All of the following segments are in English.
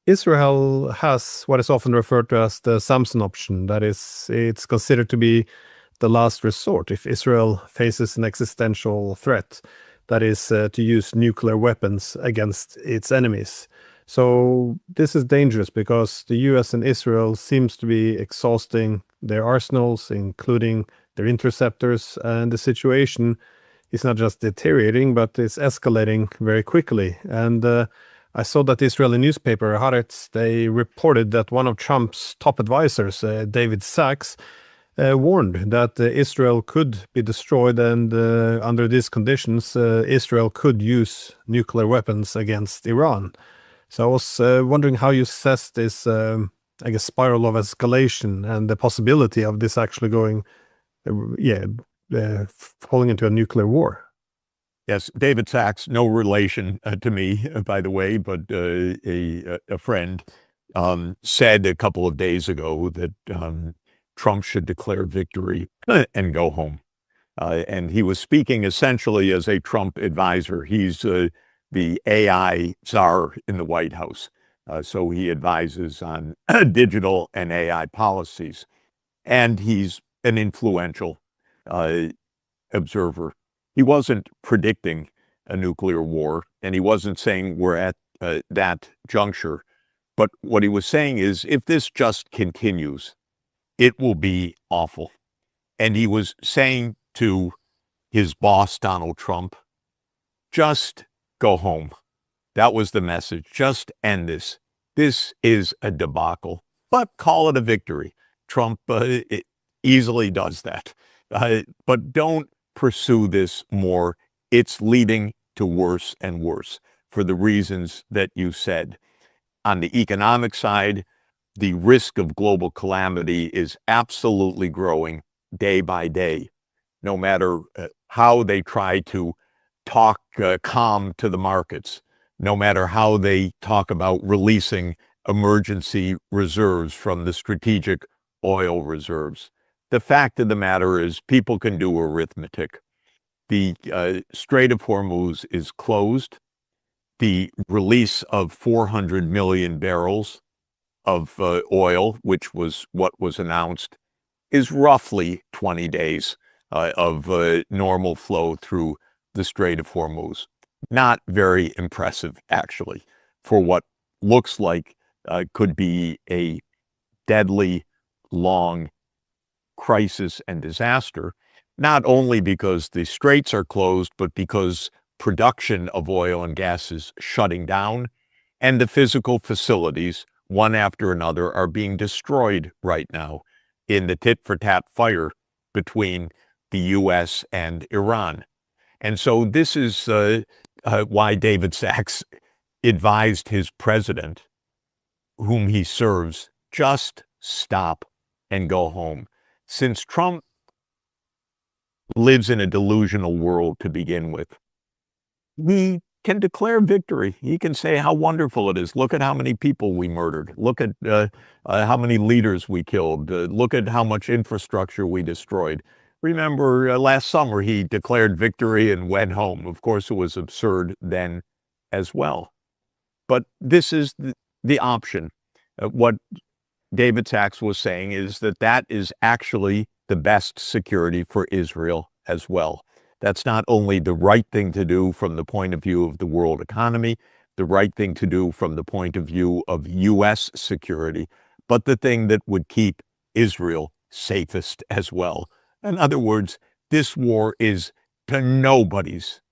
Israel has what is often referred to as the Samson option. That is, it's considered to be the last resort if Israel faces an existential threat. That is to use nuclear weapons against its enemies. So this is dangerous because the US and Israel seems to be exhausting their arsenals, including their interceptors, and the situation is not just deteriorating, but it's escalating very quickly. And I saw that the Israeli newspaper, Haaretz, they reported that one of Trump's top advisors, David Sachs, warned that Israel could be destroyed, and under these conditions, Israel could use nuclear weapons against Iran. So I was wondering how you assess this, I guess, spiral of escalation and the possibility of this actually going, falling into a nuclear war. Yes, David Sachs, no relation to me, by the way, but a friend, said a couple of days ago that Trump should declare victory and go home. And he was speaking essentially as a Trump advisor. He's the AI czar in the White House. So he advises on digital and AI policies. And he's an influential observer. He wasn't predicting a nuclear war, and he wasn't saying we're at that juncture. But what he was saying is, if this just continues, it will be awful. And he was saying to his boss, Donald Trump, just go home. That was the message. Just end this. This is a debacle, but call it a victory. Trump easily does that. But don't pursue this more. It's leading to worse and worse for the reasons that you said. On the economic side, the risk of global calamity is absolutely growing day by day, no matter how they try to talk calm to the markets, no matter how they talk about releasing emergency reserves from the strategic oil reserves. The fact of the matter is people can do arithmetic. The Strait of Hormuz is closed. The release of 400 million barrels of oil, which was what was announced, is roughly 20 days of normal flow through the Strait of Hormuz. Not very impressive, actually, for what looks like could be a deadly, long crisis and disaster, not only because the straits are closed, but because production of oil and gas is shutting down, and the physical facilities, one after another, are being destroyed right now in the tit-for-tat fire between the U.S. and Iran. And so this is why David Sachs advised his president, whom he serves, just stop and go home. Since Trump lives in a delusional world to begin with, he can declare victory. He can say how wonderful it is. Look at how many people we murdered. Look at how many leaders we killed. Look at how much infrastructure we destroyed. Remember, last summer he declared victory and went home. Of course, it was absurd then as well. But this is the option. What David Sachs was saying is that that is actually the best security for Israel as well. That's not only the right thing to do from the point of view of the world economy, the right thing to do from the point of view of U.S. security, but the thing that would keep Israel safest as well. In other words, this war is to nobody's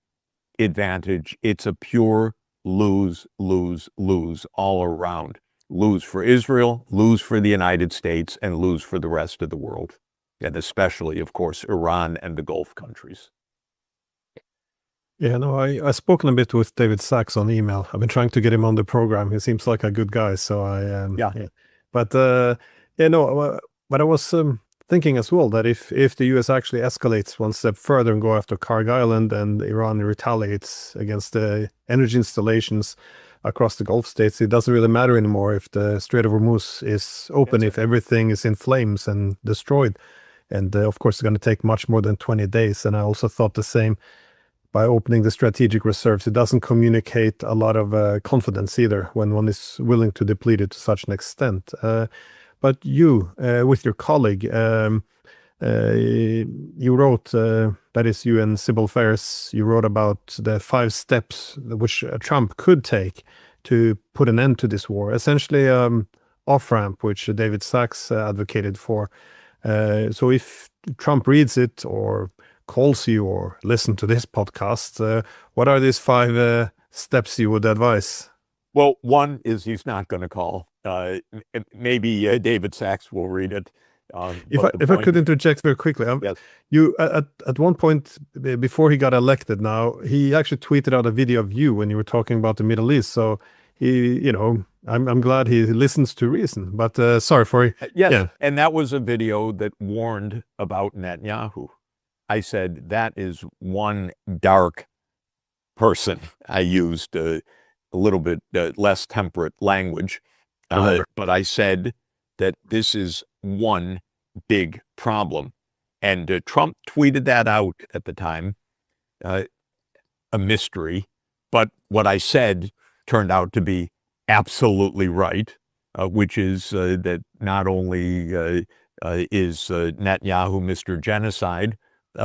advantage. It's a pure lose, lose, lose all around. Lose for Israel, lose for the United States, and lose for the rest of the world. And especially, of course, Iran and the Gulf countries. Yeah, no, I've spoken a bit with David Sachs on email. I've been trying to get him on the program. He seems like a good guy, so Yeah. But but I was thinking as well that if the U.S. actually escalates one step further and go after Karg Island, and Iran retaliates against the energy installations across the Gulf states, it doesn't really matter anymore if the Strait of Hormuz is open, if everything is in flames and destroyed. And of course, it's going to take much more than 20 days. And I also thought the same. by opening the strategic reserves. It doesn't communicate a lot of confidence either when one is willing to deplete it to such an extent. But you, with your colleague, you wrote, that is you and Sybil Ferris, you wrote about the 5 steps which Trump could take to put an end to this war. Essentially, off-ramp, which David Sachs advocated for. So if Trump reads it or calls you or listen to this podcast, what are these 5 steps you would advise? Well, one is he's not going to call. Maybe David Sachs will read it. If I could interject very quickly, yes. You at one point before he got elected, now he actually tweeted out a video of you when you were talking about the Middle East. So he, you know, I'm glad he listens to reason. But sorry for yes, yeah. And that was a video that warned about Netanyahu. I said that is one dark person. I used a little bit less temperate language, but I said that this is one big problem. And Trump tweeted that out at the time, a mystery. But what I said turned out to be absolutely right, which is that not only is Netanyahu Mr. Genocide,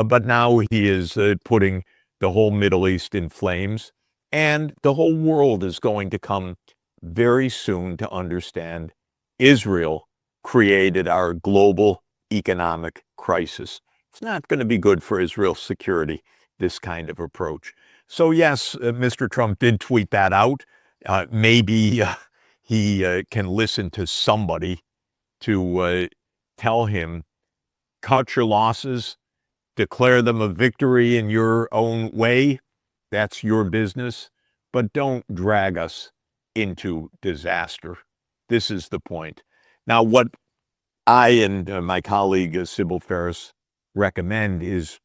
but now he is putting the whole Middle East in flames. And the whole world is going to come very soon to understand Israel created our global economic crisis. It's not going to be good for Israel's security, this kind of approach. So yes, Mr. Trump did tweet that out. Maybe he can listen to somebody to tell him, cut your losses, declare them a victory in your own way. That's your business, but don't drag us into disaster. This is the point. Now, what I and my colleague Sybil Ferris recommend is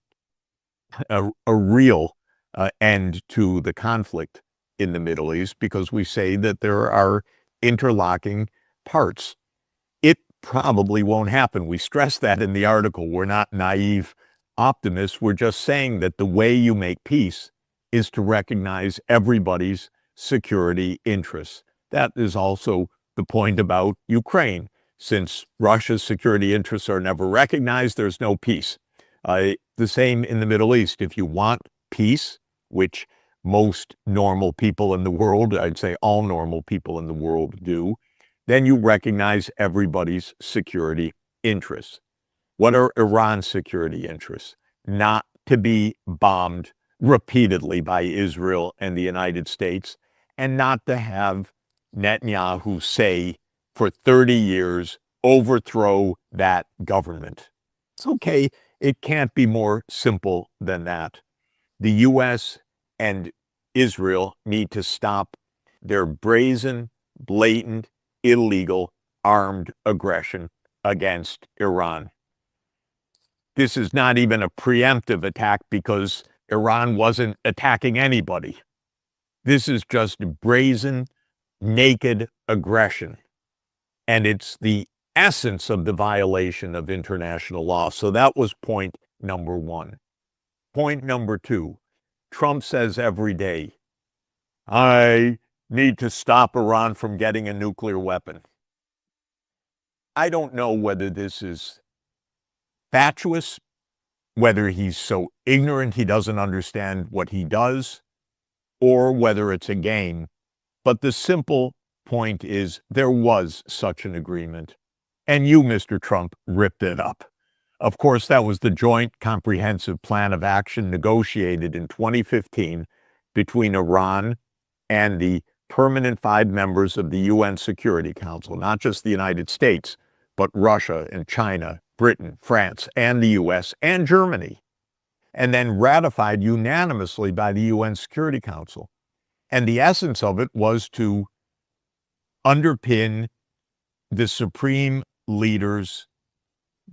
a real end to the conflict in the Middle East, because we say that there are interlocking parts. It probably won't happen. We stress that in the article. We're not naive optimists. We're just saying that the way you make peace is to recognize everybody's security interests. That is also the point about Ukraine. Since Russia's security interests are never recognized, there's no peace. The same in the Middle East. If you want peace, which most normal people in the world, I'd say all normal people in the world do, then you recognize everybody's security interests. What are Iran's security interests? Not to be bombed repeatedly by Israel and the United States, and not to have Netanyahu say for 30 years, overthrow that government. It's okay. It can't be more simple than that. The U.S. and Israel need to stop their brazen, blatant, illegal, armed aggression against Iran. This is not even a preemptive attack because Iran wasn't attacking anybody. This is just brazen, naked aggression. And it's the essence of the violation of international law. So that was point number 1. Point number 2, Trump says every day, I need to stop Iran from getting a nuclear weapon. I don't know whether this is fatuous, whether he's so ignorant he doesn't understand what he does, or whether it's a game. But the simple point is there was such an agreement. And you, Mr. Trump, ripped it up. Of course, that was the Joint Comprehensive Plan of Action negotiated in 2015 between Iran and the permanent 5 members of the UN Security Council, not just the United States, but Russia and China, Britain, France, and the US, and Germany, and then ratified unanimously by the UN Security Council. And the essence of it was to underpin the supreme leader's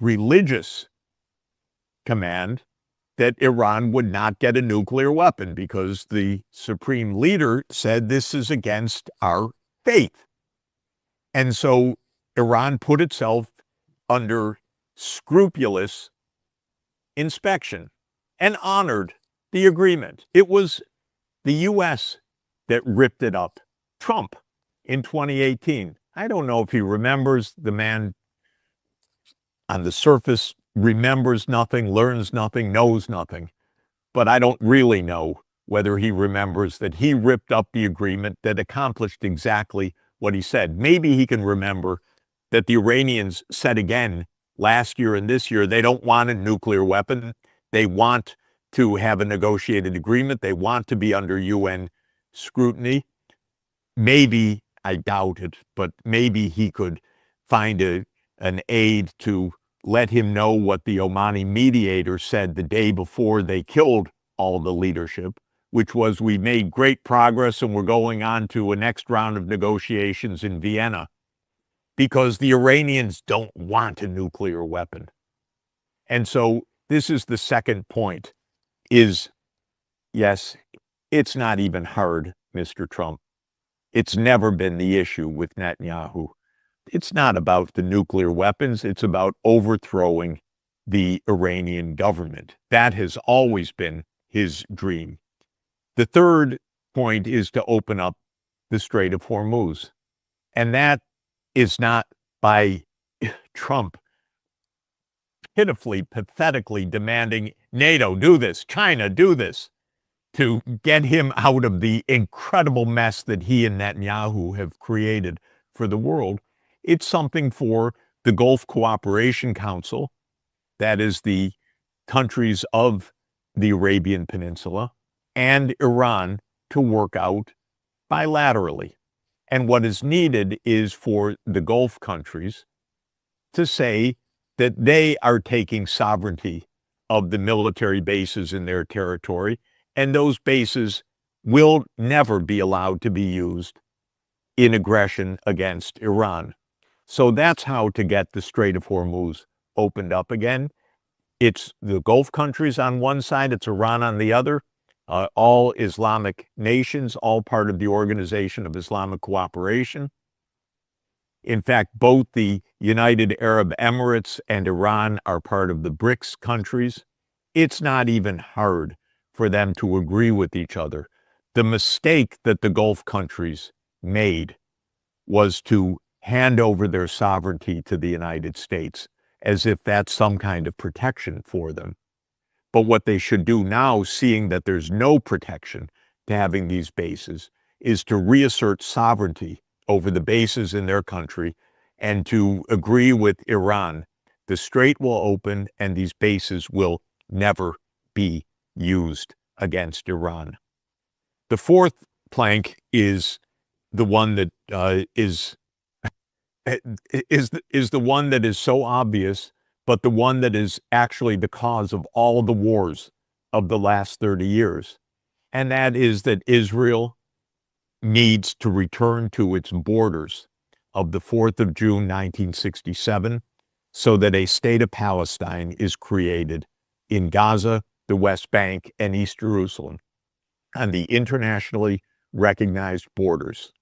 religious command that Iran would not get a nuclear weapon because the supreme leader said this is against our faith. And so Iran put itself under scrupulous inspection and honored the agreement. It was the U.S. that ripped it up. Trump in 2018. I don't know if he remembers. The man on the surface remembers nothing, learns nothing, knows nothing. But I don't really know whether he remembers that he ripped up the agreement that accomplished exactly what he said. Maybe he can remember that the Iranians said again last year and this year they don't want a nuclear weapon. They want to have a negotiated agreement. They want to be under UN scrutiny. Maybe, I doubt it, but maybe he could find an aide to let him know what the Omani mediator said the day before they killed all the leadership, which was, we made great progress and we're going on to a next round of negotiations in Vienna, because the Iranians don't want a nuclear weapon. And so this is the second point, is, yes, it's not even hard, Mr. Trump. It's never been the issue with Netanyahu. It's not about the nuclear weapons. It's about overthrowing the Iranian government. That has always been his dream. The third point is to open up the Strait of Hormuz. And that is not by Trump pitifully, pathetically demanding NATO do this, China do this, to get him out of the incredible mess that he and Netanyahu have created for the world. It's something for the Gulf Cooperation Council, that is the countries of the Arabian Peninsula, and Iran to work out bilaterally. And what is needed is for the Gulf countries to say that they are taking sovereignty of the military bases in their territory, and those bases will never be allowed to be used in aggression against Iran. So that's how to get the Strait of Hormuz opened up again. It's the Gulf countries on one side, it's Iran on the other, all Islamic nations, all part of the Organization of Islamic Cooperation. In fact, both the United Arab Emirates and Iran are part of the BRICS countries. It's not even hard for them to agree with each other. The mistake that the Gulf countries made was to hand over their sovereignty to the United States, as if that's some kind of protection for them. But what they should do now, seeing that there's no protection to having these bases, is to reassert sovereignty over the bases in their country and to agree with Iran. The strait will open and these bases will never be used against Iran. The fourth plank is the one that is the one that is so obvious, but the one that is actually the cause of all the wars of the last 30 years. And that is that Israel needs to return to its borders of the 4th of June, 1967, so that a state of Palestine is created in Gaza, the West Bank, and East Jerusalem on the internationally recognized borders.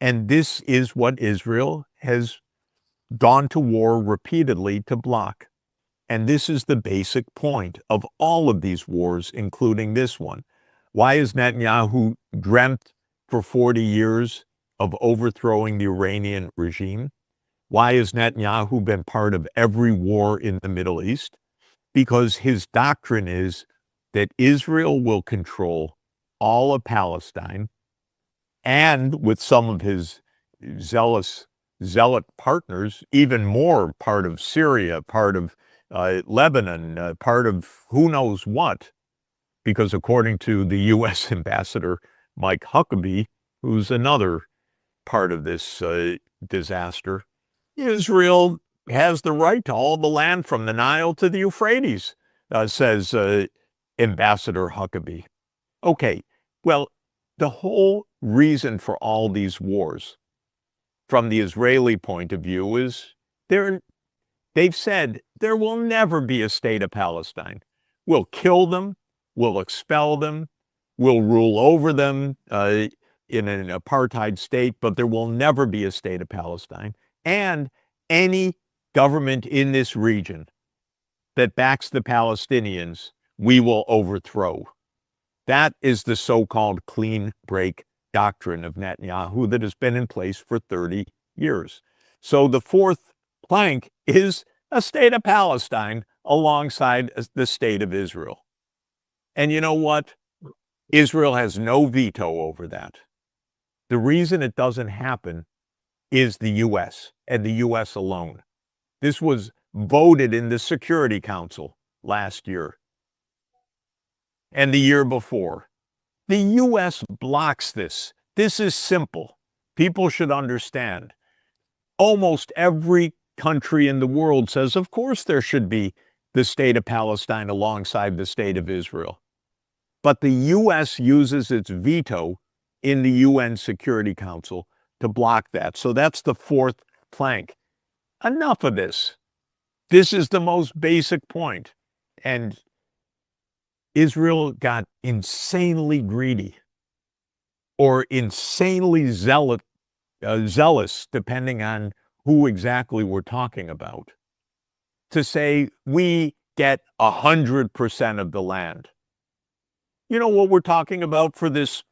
And this is what Israel has gone to war repeatedly to block. And this is the basic point of all of these wars, including this one. Why has Netanyahu dreamt for 40 years of overthrowing the Iranian regime? Why has Netanyahu been part of every war in the Middle East? Because his doctrine is that Israel will control all of Palestine, and with some of his zealot partners, even more part of Syria, part of Lebanon, part of who knows what, because according to the U.S. ambassador, Mike Huckabee, who's another part of this disaster, Israel has the right to all the land from the Nile to the Euphrates, says Ambassador Huckabee. Okay, well, the whole reason for all these wars, from the Israeli point of view, is they've said there will never be a state of Palestine. We'll kill them, we'll expel them, we'll rule over them in an apartheid state, but there will never be a state of Palestine. And any government in this region that backs the Palestinians we will overthrow. That is the so-called clean break doctrine of Netanyahu that has been in place for 30 years. So the fourth plank is a state of Palestine alongside the state of Israel. And you know what? Israel has no veto over that. The reason it doesn't happen is the U.S. and the U.S. alone. This was voted in the Security Council last year and the year before. The U.S. blocks this. This is simple. People should understand. Almost every country in the world says, of course, there should be the state of Palestine alongside the state of Israel. But the U.S. uses its veto in the UN Security Council to block that. So that's the fourth plank. Enough of this. This is the most basic point. And Israel got insanely greedy or insanely zealous, depending on who exactly we're talking about, to say we get 100% of the land. You know what we're talking about for this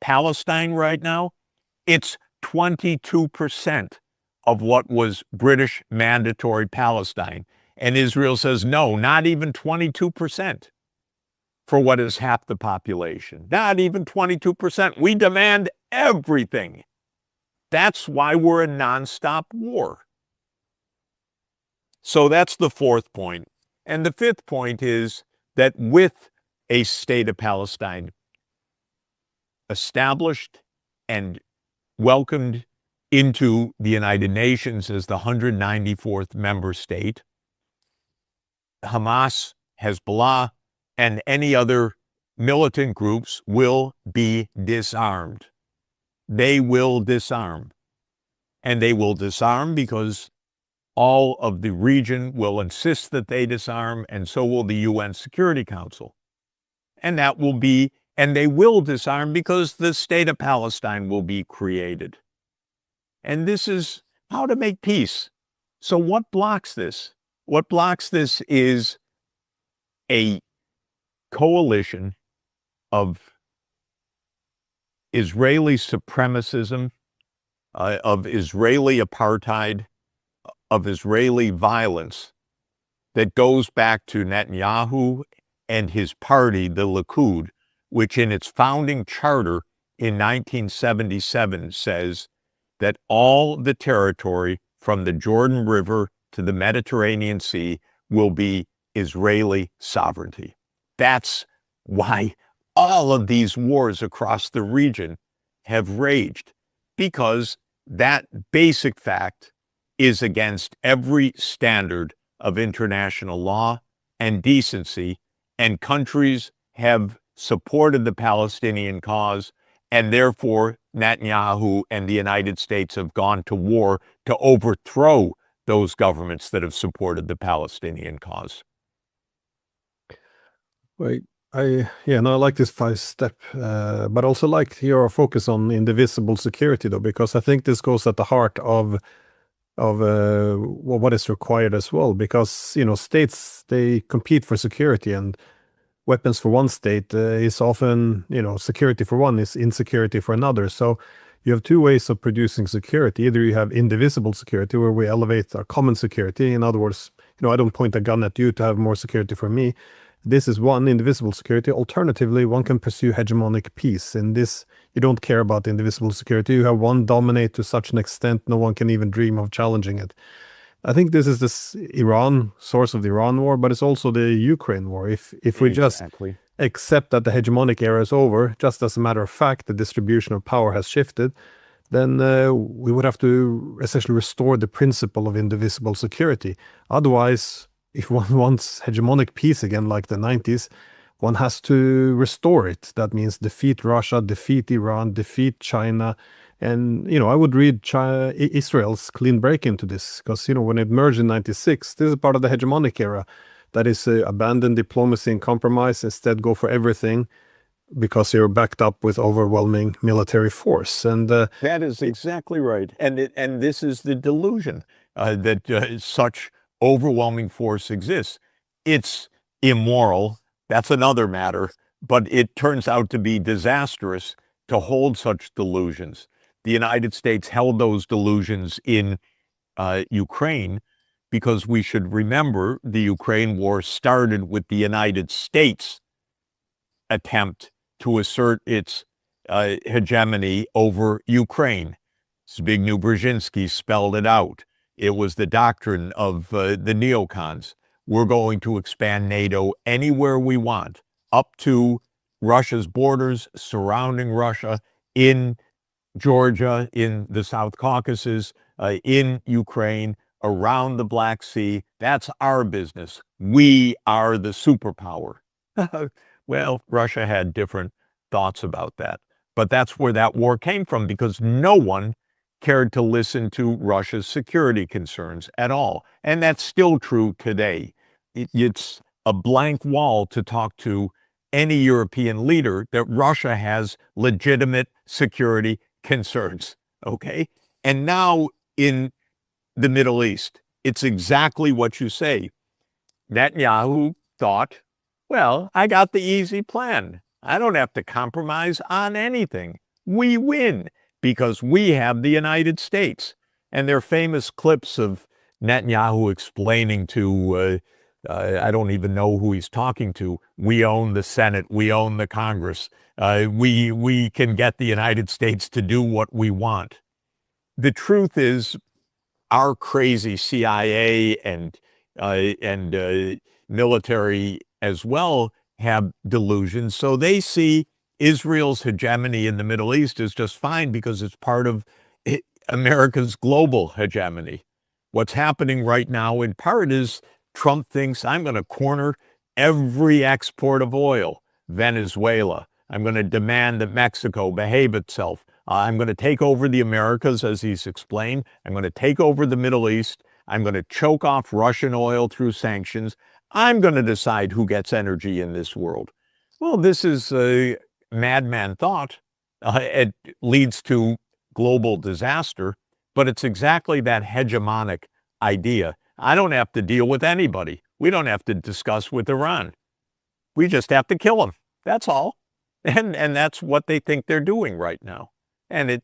Palestine right now? It's 22% of what was British mandatory Palestine. And Israel says, no, not even 22% for what is half the population. Not even 22%. We demand everything. That's why we're in nonstop war. So that's the fourth point. And the fifth point is that with a state of Palestine established and welcomed into the United Nations as the 194th member state, Hamas, Hezbollah, and any other militant groups will be disarmed. They will disarm. And they will disarm because all of the region will insist that they disarm, and so will the UN Security Council. And they will disarm because the state of Palestine will be created. And this is how to make peace. So what blocks this? What blocks this is a coalition of Israeli supremacism, of Israeli apartheid, of Israeli violence that goes back to Netanyahu and his party, the Likud, which in its founding charter in 1977 says that all the territory from the Jordan River to the Mediterranean Sea will be Israeli sovereignty. That's why all of these wars across the region have raged, because that basic fact is against every standard of international law and decency, and countries have supported the Palestinian cause, and therefore Netanyahu and the United States have gone to war to overthrow those governments that have supported the Palestinian cause. Wait, I like this 5-step, but also like your focus on indivisible security, though, because I think this goes at the heart of what is required as well, because states, they compete for security, and weapons for one state is often security for one is insecurity for another. So you have two ways of producing security. Either you have indivisible security, where we elevate our common security. In other words, I don't point a gun at you to have more security for me. This is one, indivisible security. Alternatively, one can pursue hegemonic peace. In this, you don't care about indivisible security. You have one dominate to such an extent no one can even dream of challenging it. I think this is this source of the Iran war, but it's also the Ukraine war. If we just accept that the hegemonic era is over, just as a matter of fact, the distribution of power has shifted, then we would have to essentially restore the principle of indivisible security. Otherwise, if one wants hegemonic peace again, like the 90s, one has to restore it. That means defeat Russia, defeat Iran, defeat China. And, I would read Israel's clean break into this, because, when it merged in 96, this is part of the hegemonic era. That is, abandon diplomacy and compromise, instead go for everything, because you're backed up with overwhelming military force. And that is exactly right. And this is the delusion that such overwhelming force exists. It's immoral, That's another matter, but it turns out to be disastrous to hold such delusions. The United States held those delusions in Ukraine because we should remember the Ukraine war started with the United States attempt to assert its hegemony over Ukraine. Zbigniew Brzezinski spelled it out. It was the doctrine of the neocons. We're going to expand NATO anywhere we want, up to Russia's borders, surrounding Russia, in Georgia, in the South Caucasus, in Ukraine, around the Black Sea. That's our business. We are the superpower. Well, Russia had different thoughts about that. But that's where that war came from, because no one cared to listen to Russia's security concerns at all. And that's still true today. It's a blank wall to talk to any European leader that Russia has legitimate security concerns, okay? And now in the Middle East, it's exactly what you say. Netanyahu thought, well, I got the easy plan. I don't have to compromise on anything. We win because we have the United States. And there are famous clips of Netanyahu explaining to, I don't even know who he's talking to, we own the Senate, we own the Congress, we can get the United States to do what we want. The truth is, our crazy CIA and military as well have delusions. So they see Israel's hegemony in the Middle East is just fine because it's part of America's global hegemony. What's happening right now in part is Trump thinks I'm going to corner every export of oil, Venezuela. I'm going to demand that Mexico behave itself. I'm going to take over the Americas, as he's explained. I'm going to take over the Middle East. I'm going to choke off Russian oil through sanctions. I'm going to decide who gets energy in this world. Well, this is a madman thought. It leads to global disaster, but it's exactly that hegemonic idea. I don't have to deal with anybody. We don't have to discuss with Iran. We just have to kill them. That's all. And that's what they think they're doing right now. And it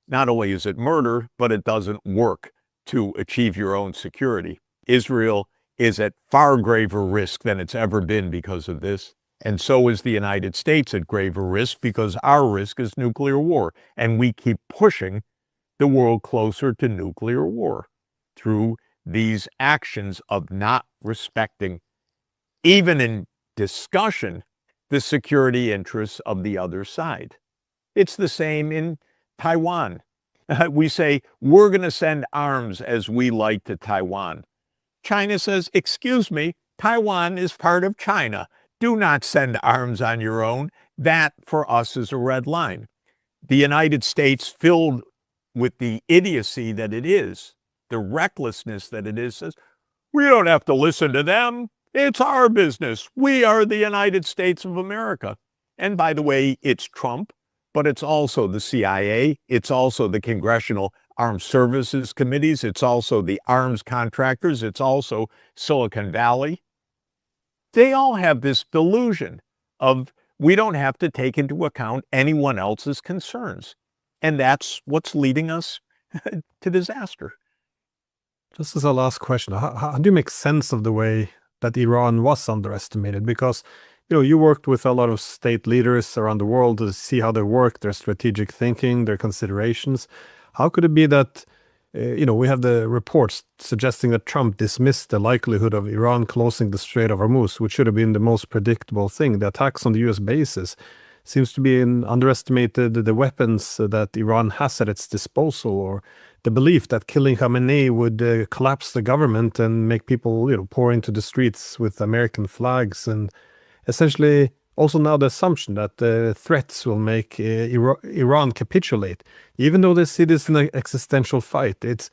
not only is it murder, but it doesn't work to achieve your own security. Israel is at far graver risk than it's ever been because of this. And so is the United States at graver risk because our risk is nuclear war. And we keep pushing the world closer to nuclear war through these actions of not respecting, even in discussion, the security interests of the other side. It's the same in Taiwan. We say, we're going to send arms as we like to Taiwan. China says, excuse me, Taiwan is part of China. Do not send arms on your own. That, for us, is a red line. The United States, filled with the idiocy that it is, the recklessness that it is, says, we don't have to listen to them. It's our business. We are the United States of America. And by the way, it's Trump, but it's also the CIA. It's also the Congressional Armed Services Committees. It's also the arms contractors. It's also Silicon Valley. They all have this delusion of we don't have to take into account anyone else's concerns. And that's what's leading us to disaster. Just as a last question, how do you make sense of the way that Iran was underestimated? Because, you worked with a lot of state leaders around the world to see how they work, their strategic thinking, their considerations. How could it be that, we have the reports suggesting that Trump dismissed the likelihood of Iran closing the Strait of Hormuz, which should have been the most predictable thing. The attacks on the U.S. bases seems to be underestimated the weapons that Iran has at its disposal, or the belief that killing Khamenei would collapse the government and make people, pour into the streets with American flags, and essentially also now the assumption that the threats will make Iran capitulate, even though they see this in an existential fight. It's,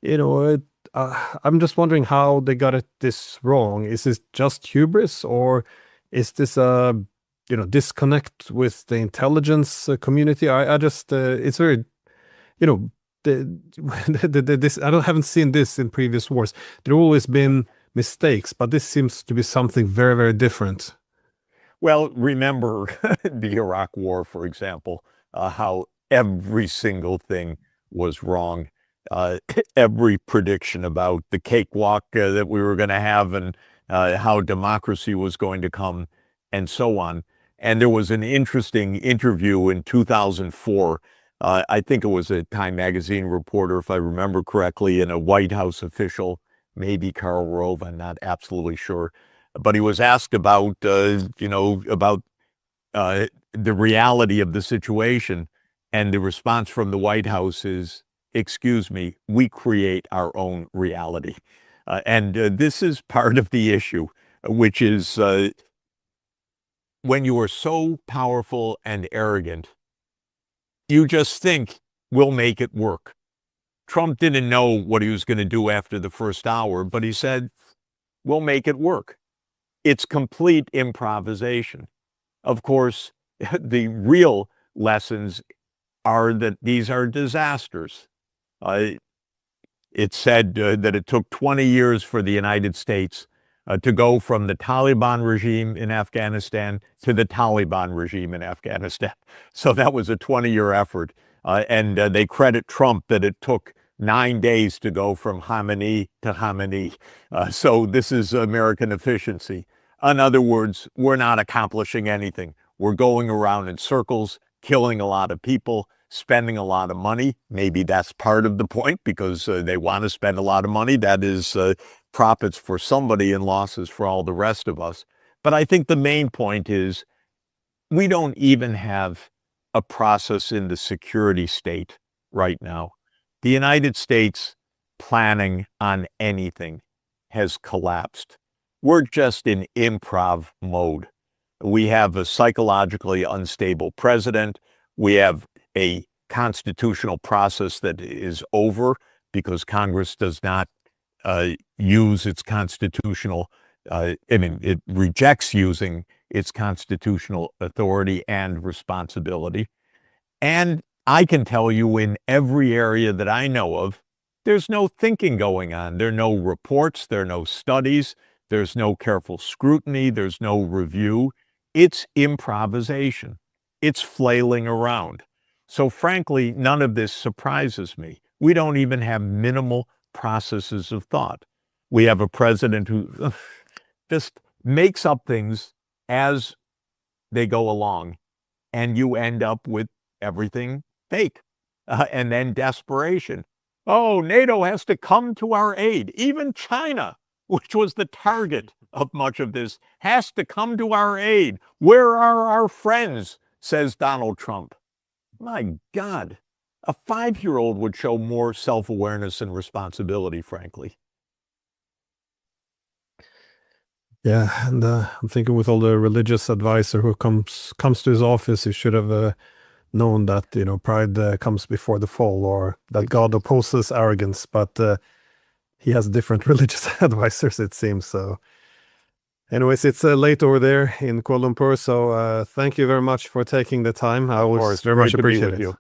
I'm just wondering how they got this wrong. Is it just hubris, or is this a disconnect with the intelligence community? I just it's very, this I haven't seen this in previous wars. There always been mistakes, but this seems to be something very, very different. Well, remember the Iraq War, for example, how every single thing was wrong. Uh, every prediction about the cakewalk that we were going to have and how democracy was going to come and so on. And there was an interesting interview in 2004. I think it was a Time magazine reporter, if I remember correctly, and a White House official, maybe Karl Rove, I'm not absolutely sure. But he was asked about, about the reality of the situation. And the response from the White House is, excuse me, we create our own reality. And this is part of the issue, which is when you are so powerful and arrogant, you just think we'll make it work. Trump didn't know what he was going to do after the first hour, but he said, we'll make it work. It's complete improvisation. Of course, the real lessons are that these are disasters. It's said that it took 20 years for the United States to go from the Taliban regime in Afghanistan to the Taliban regime in Afghanistan. So that was a 20-year effort. And they credit Trump that it took 9 days to go from Khamenei to Khamenei. So this is American efficiency. In other words, we're not accomplishing anything. We're going around in circles, killing a lot of people, spending a lot of money. Maybe that's part of the point because they want to spend a lot of money. That is profits for somebody and losses for all the rest of us. But I think the main point is we don't even have a process in the security state right now. The United States planning on anything has collapsed. We're just in improv mode. We have a psychologically unstable president. We have a constitutional process that is over because Congress does not use its constitutional, it rejects using its constitutional authority and responsibility. And I can tell you in every area that I know of, there's no thinking going on. There are no reports, there are no studies, there's no careful scrutiny, there's no review. It's improvisation. It's flailing around. So frankly, none of this surprises me. We don't even have minimal processes of thought. We have a president who just makes up things as they go along, and you end up with everything fake. And then desperation. Oh, NATO has to come to our aid. Even China, which was the target of much of this, has to come to our aid. Where are our friends? Says Donald Trump. My God, a 5-year-old would show more self-awareness and responsibility, frankly. Yeah, and I'm thinking with all the religious advisor who comes to his office, he should have known that pride comes before the fall, or that God opposes arrogance. But he has different religious advisors, it seems. So, anyways, it's late over there in Kuala Lumpur. So, thank you very much for taking the time. I always very much appreciate it.